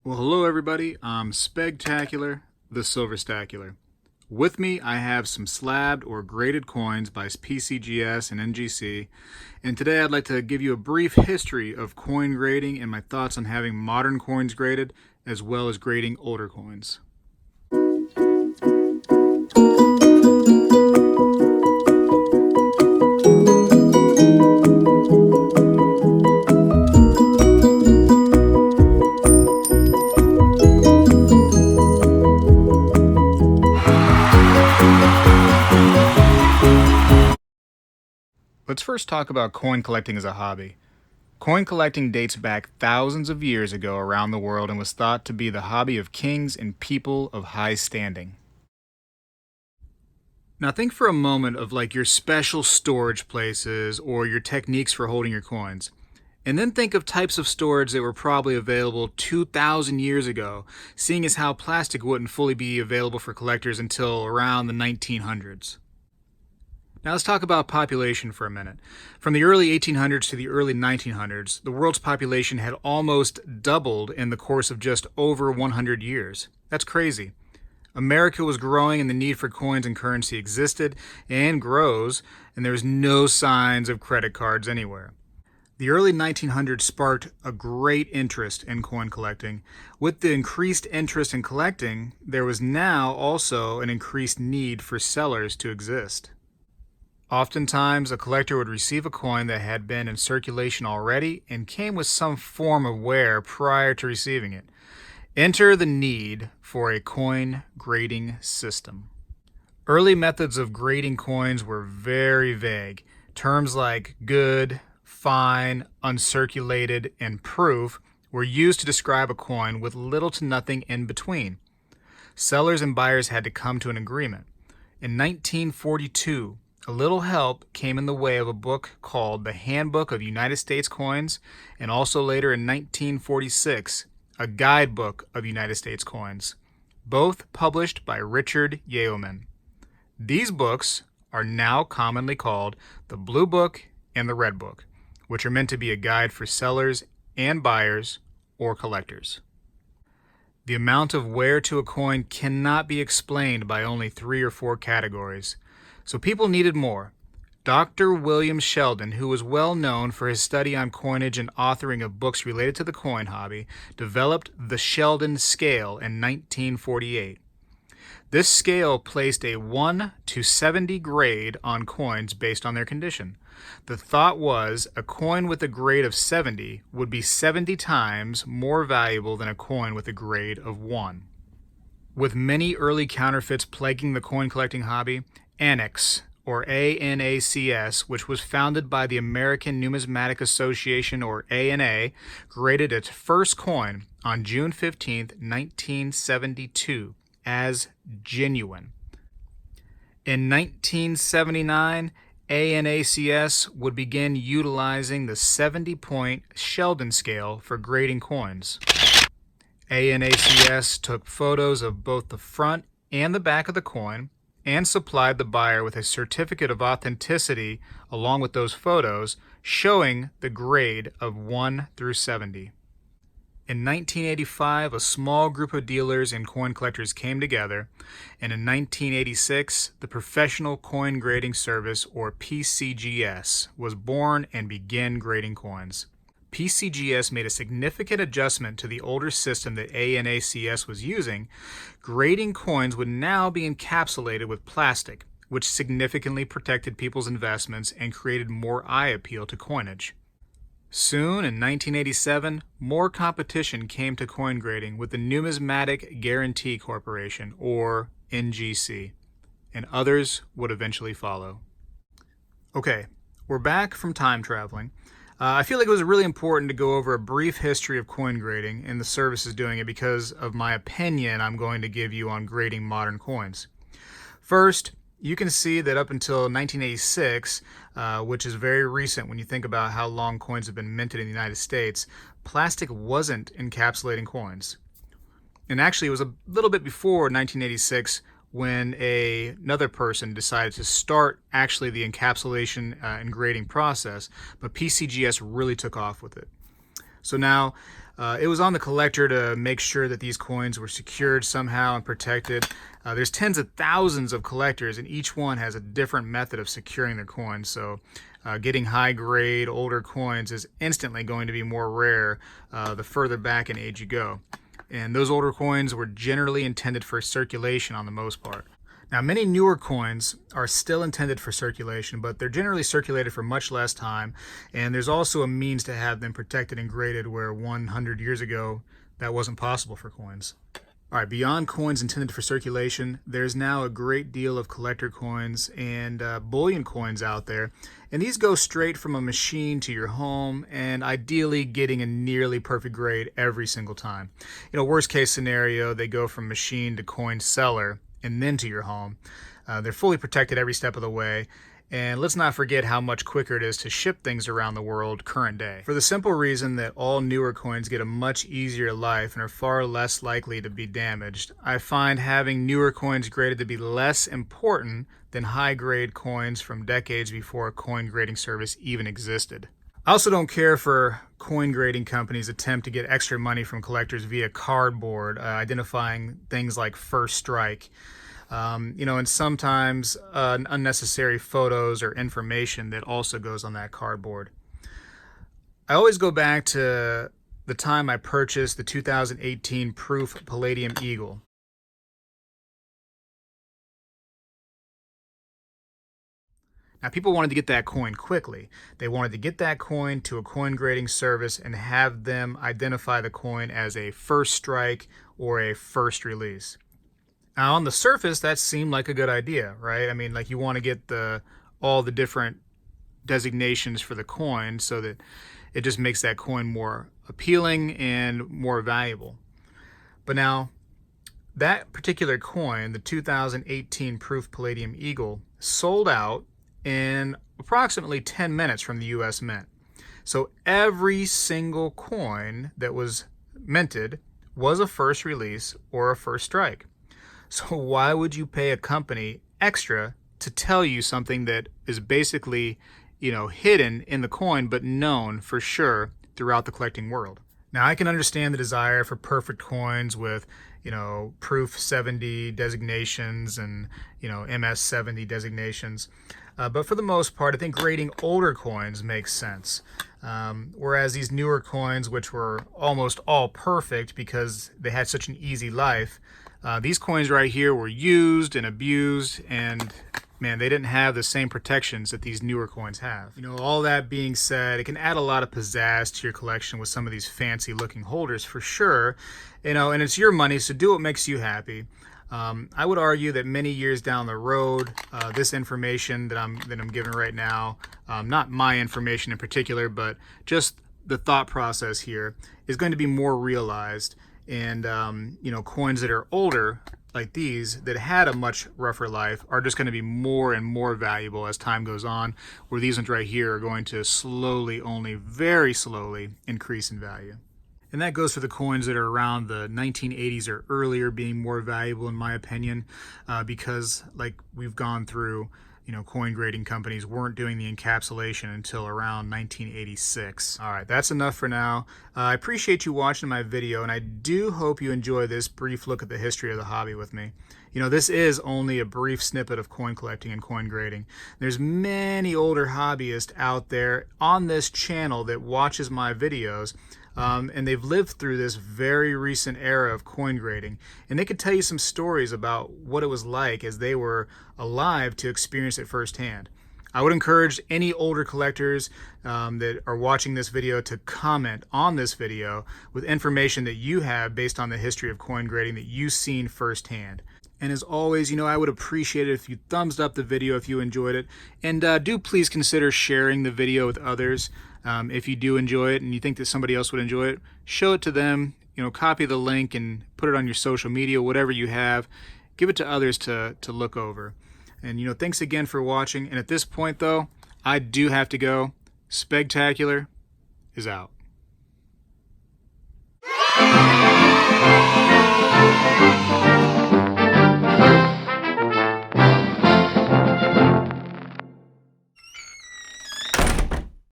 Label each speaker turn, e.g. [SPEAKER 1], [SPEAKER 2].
[SPEAKER 1] Well, hello everybody. I'm Spegtacular, the Silverstacular. With me, I have some slabbed or graded coins by PCGS and NGC, and today I'd like to give you a brief history of coin grading and my thoughts on having modern coins graded, as well as grading older coins. Let's first talk about coin collecting as a hobby. Coin collecting dates back thousands of years ago around the world and was thought to be the hobby of kings and people of high standing. Now think for a moment of like your special storage places or your techniques for holding your coins. And then think of types of storage that were probably available 2,000 years ago, seeing as how plastic wouldn't fully be available for collectors until around the 1900s. Now let's talk about population for a minute. From the early 1800s to the early 1900s, the world's population had almost doubled in the course of just over 100 years. That's crazy. America was growing and the need for coins and currency existed and grows, and there was no signs of credit cards anywhere. The early 1900s sparked a great interest in coin collecting. With the increased interest in collecting, there was now also an increased need for sellers to exist. Oftentimes, a collector would receive a coin that had been in circulation already and came with some form of wear prior to receiving it. Enter the need for a coin grading system. Early methods of grading coins were very vague. Terms like good, fine, uncirculated, and proof were used to describe a coin with little to nothing in between. Sellers and buyers had to come to an agreement. In 1942, a little help came in the way of a book called The Handbook of United States Coins, and also later in 1946, a Guidebook of United States Coins, both published by Richard Yeoman. These books are now commonly called the Blue Book and the Red Book, which are meant to be a guide for sellers and buyers or collectors. The amount of wear to a coin cannot be explained by only 3 or 4 categories. So people needed more. Dr. William Sheldon, who was well known for his study on coinage and authoring of books related to the coin hobby, developed the Sheldon scale in 1948. This scale placed a 1 to 70 grade on coins based on their condition. The thought was a coin with a grade of 70 would be 70 times more valuable than a coin with a grade of 1. With many early counterfeits plaguing the coin collecting hobby, Annex, or ANACS, which was founded by the American Numismatic Association, or ANA, graded its first coin on June 15, 1972, as genuine. In 1979, ANACS would begin utilizing the 70-point Sheldon scale for grading coins. ANACS took photos of both the front and the back of the coin and supplied the buyer with a certificate of authenticity along with those photos showing the grade of 1 through 70. In 1985, a small group of dealers and coin collectors came together, and in 1986, the Professional Coin Grading Service, or PCGS, was born and began grading coins. PCGS made a significant adjustment to the older system that ANACS was using. Grading coins would now be encapsulated with plastic, which significantly protected people's investments and created more eye appeal to coinage. Soon, in 1987, more competition came to coin grading with the Numismatic Guarantee Corporation, or NGC, and others would eventually follow. Okay, we're back from time traveling. I feel like it was really important to go over a brief history of coin grading and the services doing it because of my opinion I'm going to give you on grading modern coins. First, you can see that up until 1986, which is very recent when you think about how long coins have been minted in the United States, plastic wasn't encapsulating coins. And actually, it was a little bit before 1986 when another person decided to start actually the encapsulation and grading process, but PCGS really took off with it. So now, It was on the collector to make sure that these coins were secured somehow and protected. There's tens of thousands of collectors, and each one has a different method of securing their coins. So getting high-grade, older coins is instantly going to be more rare the further back in age you go. And those older coins were generally intended for circulation on the most part. Now, many newer coins are still intended for circulation, but they're generally circulated for much less time, and there's also a means to have them protected and graded where 100 years ago that wasn't possible for coins. All right, beyond coins intended for circulation, there's now a great deal of collector coins and bullion coins out there, and these go straight from a machine to your home, and ideally getting a nearly perfect grade every single time. Worst case scenario, they go from machine to coin seller and then to your home. They're fully protected every step of the way. And let's not forget how much quicker it is to ship things around the world current day. For the simple reason that all newer coins get a much easier life and are far less likely to be damaged, I find having newer coins graded to be less important than high-grade coins from decades before a coin grading service even existed. I also don't care for coin grading companies' attempt to get extra money from collectors via cardboard, identifying things like first strike. And sometimes unnecessary photos or information that also goes on that cardboard. I always go back to the time I purchased the 2018 Proof Palladium Eagle. Now, people wanted to get that coin quickly. They wanted to get that coin to a coin grading service and have them identify the coin as a first strike or a first release. Now, on the surface, that seemed like a good idea, right? I mean, like, you want to get all the different designations for the coin so that it just makes that coin more appealing and more valuable. But now, that particular coin, the 2018 Proof Palladium Eagle, sold out in approximately 10 minutes from the US Mint. So every single coin that was minted was a first release or a first strike. So why would you pay a company extra to tell you something that is basically, hidden in the coin but known for sure throughout the collecting world? Now, I can understand the desire for perfect coins with, Proof 70 designations and, MS 70 designations. But for the most part, I think grading older coins makes sense. Whereas these newer coins, which were almost all perfect because they had such an easy life, these coins right here were used and abused, and man, they didn't have the same protections that these newer coins have. All that being said, it can add a lot of pizzazz to your collection with some of these fancy looking holders for sure. And it's your money, so do what makes you happy. I would argue that many years down the road, this information that I'm giving right now, not my information in particular, but just the thought process here, is going to be more realized. And coins that are older, like these, that had a much rougher life, are just going to be more and more valuable as time goes on, where these ones right here are going to slowly, only very slowly, increase in value. And that goes for the coins that are around the 1980s or earlier being more valuable, in my opinion, because like we've gone through, coin grading companies weren't doing the encapsulation until around 1986. All right, that's enough for now. I appreciate you watching my video, and I do hope you enjoy this brief look at the history of the hobby with me. This is only a brief snippet of coin collecting and coin grading. There's many older hobbyists out there on this channel that watches my videos, and they've lived through this very recent era of coin grading, and they could tell you some stories about what it was like as they were alive to experience it firsthand. I would encourage any older collectors that are watching this video to comment on this video with information that you have based on the history of coin grading that you've seen firsthand. And as always, I would appreciate it if you thumbs up the video if you enjoyed it. And do please consider sharing the video with others. If you do enjoy it and you think that somebody else would enjoy it, show it to them, copy the link and put it on your social media, whatever you have. Give it to others to look over. And, thanks again for watching. And at this point, though, I do have to go. Spegtacular is out.